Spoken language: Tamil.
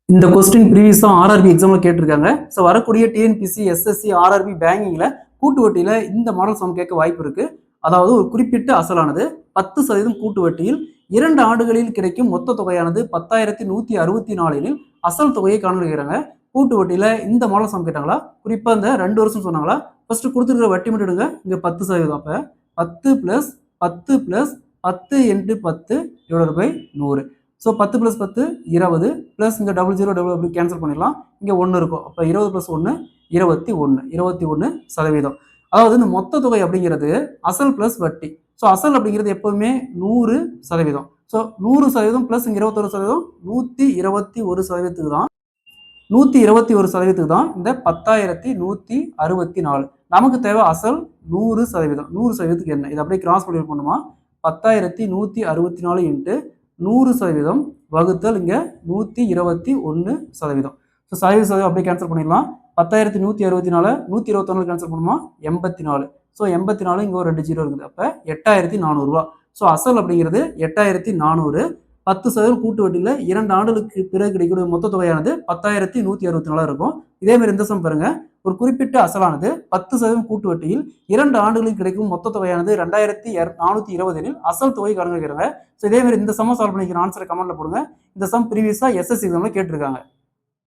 இந்த கொஸ்டின் ப்ரீவியஸா ஆர்ஆர்பி எக்ஸாம்ல கேட்டிருக்காங்க. ஸோ வரக்கூடிய டிஎன்பிசி, எஸ்எஸ்சி, ஆர்ஆர்பி பேங்கிங்ல கூட்டு வட்டியில இந்த மாடல் சம் கேட்க வாய்ப்பு இருக்கு. அதாவது ஒரு குறிப்பிட்ட அசலானது 10% கூட்டு வட்டியில் 2 ஆண்டுகளில் கிடைக்கும் மொத்த தொகையானது 10,164 எனில் அசல் தொகையை காண்கிறாங்க. கூட்டு வட்டியில இந்த மாடல் சம் கேட்டாங்களா? குறிப்பா இந்த 2 வருஷம் சொன்னாங்களா? ஃபர்ஸ்ட் கொடுத்துருக்கிற வட்டி மட்டும் எடுங்க. இங்க 10%. அப்ப 10 plus 10 plus 10 into 10 divided by 100. So 10 plus 10 20 plus இங்கே டபுள் கேன்சல் பண்ணிடலாம். இங்கே 1 இருக்கும். அப்போ 20 பிளஸ் 1 21%. அதாவது இந்த மொத்த தொகை அப்படிங்கிறது அசல் பிளஸ் வட்டி. ஸோ அசல் அப்படிங்கிறது எப்பவுமே 100%. ஸோ 100% பிளஸ் இங்கே 21%, 121% தான். 121% தான் இந்த 10,164. நமக்கு தேவை அசல் 100%. 100%க்கு என்ன? இது அப்படியே கிராஸ் மல்டிப்ளை பண்ணுமா? 10,164 இன்ட்டு 100% வகுத்தல் இங்க 121%. ஸோ சதவீதம் அப்படியே கேன்சல் பண்ணிடலாம். 10,164 121 கேன்சல் பண்ணுமா? 84. ஸோ 84 இங்க ஒரு 2 ஜீரோ இருக்குது. அப்ப 8,400 ரூபா. ஸோ அசல் அப்படிங்கிறது 8,400. 10% கூட்டு வட்டியில 2 ஆண்டுகளுக்கு பிறகு கிடைக்கக்கூடிய மொத்த தொகையானது 10,164 இருக்கும். இதே மாதிரி இந்த சம் பாருங்க. ஒரு குறிப்பிட்ட அசலானது 10% கூட்டு வட்டியில் 2 ஆண்டுகளுக்கு கிடைக்கும் மொத்த தொகையானது 2,420 எனில் அசல் தொகை காண்கிறாங்க. ஸோ இதே மாதிரி இந்த சம் சால்வ் பண்ணிக்கிற ஆன்சரை கமெண்ட்ல போடுங்க. இந்த சம் ப்ரீவியஸா எஸ்எஸ்சி எக்ஸாம்ல கேட்டிருக்காங்க.